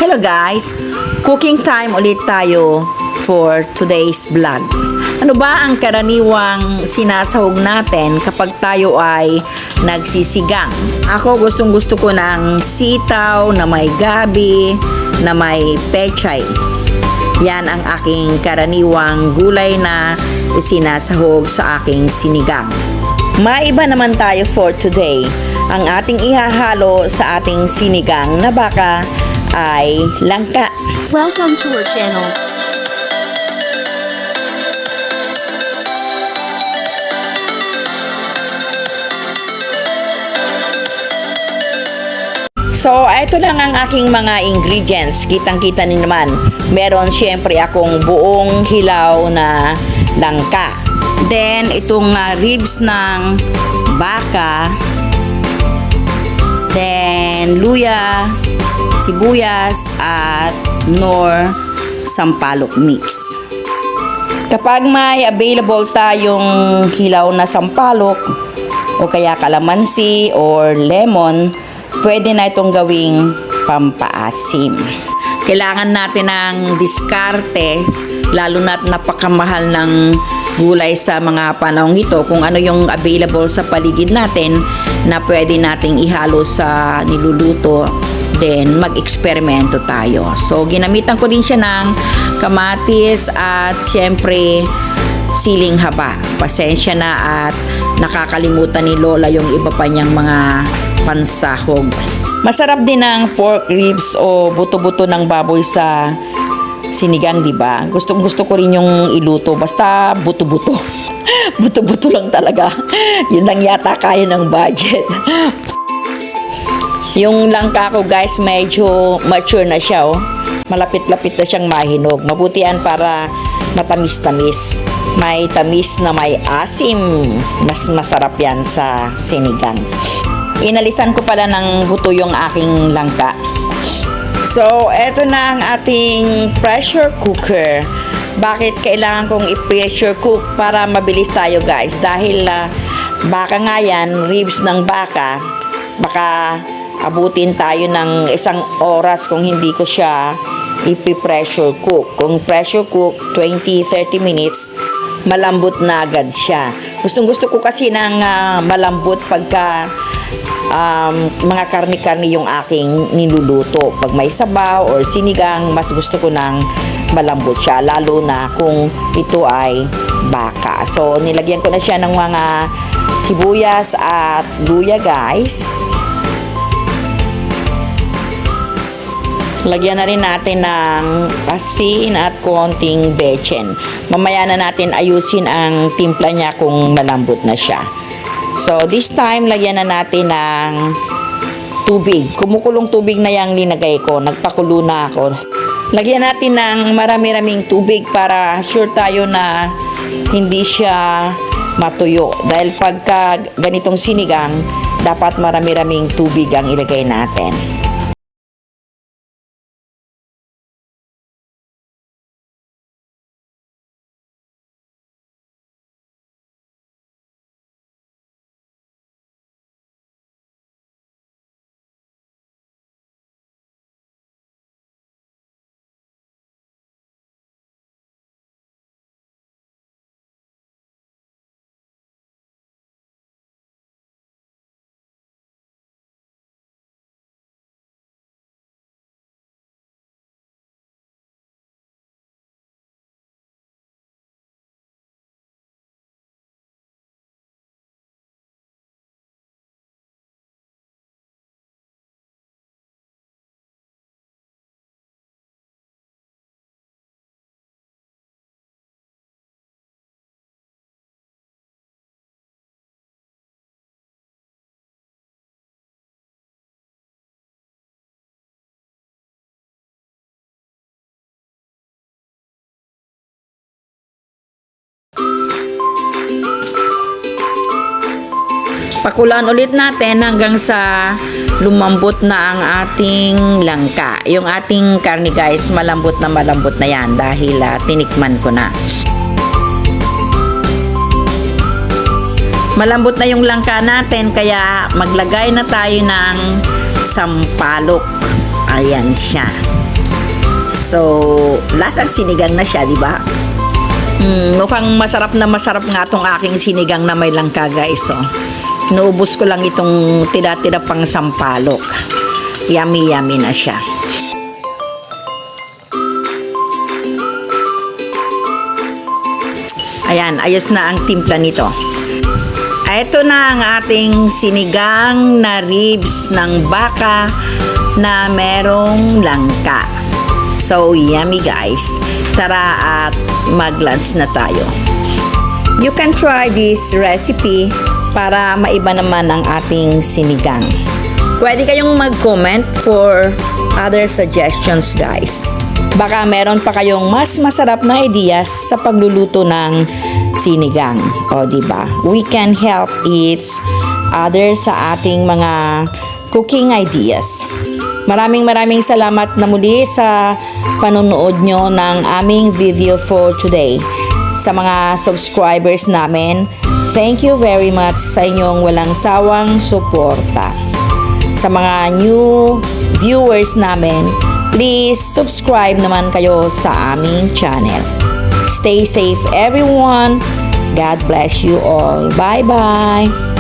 Hello guys! Cooking time ulit tayo for today's vlog. Ano ba ang karaniwang sinasahog natin kapag tayo ay nagsisigang? Ako gustong gusto ko ng sitaw na may gabi, na may pechay. Yan ang aking karaniwang gulay na sinasahog sa aking sinigang. Maiba naman tayo for today. Ang ating ihahalo sa ating sinigang na baka ay langka. Welcome to our channel. So, ito lang ang aking mga ingredients. Kitang-kita niyo naman. Meron syempre akong buong hilaw na langka. Then, itong ribs ng baka. Then, luya, sibuyas, at nor sampalok mix. Kapag may available tayong hilaw na sampalok o kaya kalamansi or lemon, pwede na itong gawing pampaasim. Kailangan natin ng diskarte, lalo na't napakamahal ng gulay sa mga panahong ito, kung ano yung available sa paligid natin na pwede nating ihalo sa niluluto, then mag-eksperimento tayo. So, ginamitan ko din siya ng kamatis at syempre siling haba. Pasensya na at nakakalimutan ni Lola yung iba pa niyang mga pansahog. Masarap din ang pork ribs o buto-buto ng baboy sa sinigang, di ba? Gusto ko rin yung iluto, basta buto-buto. Buto-buto lang talaga. Yun lang yata kaya ng budget. Yung langka ko guys, medyo mature na siya, oh. Malapit-lapit na siyang mahinog. Mabutian para matamis-tamis. May tamis na may asim. Mas masarap yan sa sinigang. Inalisan ko pala ng buto yung aking langka. So, eto na ang ating pressure cooker. Bakit kailangan kong i-pressure cook? Para mabilis tayo guys. Dahil baka nga yan, ribs ng baka, baka abutin tayo ng 1 oras kung hindi ko siya i-pressure cook. Kung pressure cook, 20-30 minutes, malambot na agad siya. Gustong-gusto ko kasi ng malambot pagka mga karni-karni yung aking niluluto. Pag may sabaw or sinigang, mas gusto ko ng malambot siya, lalo na kung ito ay baka. So, nilagyan ko na siya ng mga sibuyas at luya guys. Lagyan na rin natin ng asin at konting bechin. Mamaya na natin ayusin ang timpla niya kung malambot na siya. So, this time, lagyan na natin ng tubig. Kumukulong tubig na yung linagay ko. Nagpakulo na ako. Lagyan natin ng marami-raming tubig para sure tayo na hindi siya matuyo. Dahil pagka ganitong sinigang, dapat marami-raming tubig ang ilagay natin. Pakulaan ulit natin hanggang sa lumambot na ang ating langka. Yung ating karni guys, malambot na yan dahil tinikman ko na. Malambot na yung langka natin, kaya maglagay na tayo ng sampalok. Ayan siya. So, lasang sinigang na siya, di ba? Mukhang masarap nga tong aking sinigang na may langka, guys. So, naubos ko lang itong tira-tira pang sampalok. Yummy na siya. Ayan, ayos na ang timpla nito. Ito na ang ating sinigang na ribs ng baka na merong langka. So, yummy guys. Tara at mag-lunch na tayo. You can try this recipe para maiba naman ang ating sinigang. Pwede kayong mag-comment for other suggestions, guys. Baka meron pa kayong mas masarap na ideas sa pagluluto ng sinigang. O, diba? We can help each other sa ating mga cooking ideas. Maraming salamat na muli sa panonood nyo ng aming video for today. Sa mga subscribers namin, thank you very much sa inyong walang sawang suporta. Sa mga new viewers namin, please subscribe naman kayo sa aming channel. Stay safe everyone. God bless you all. Bye-bye.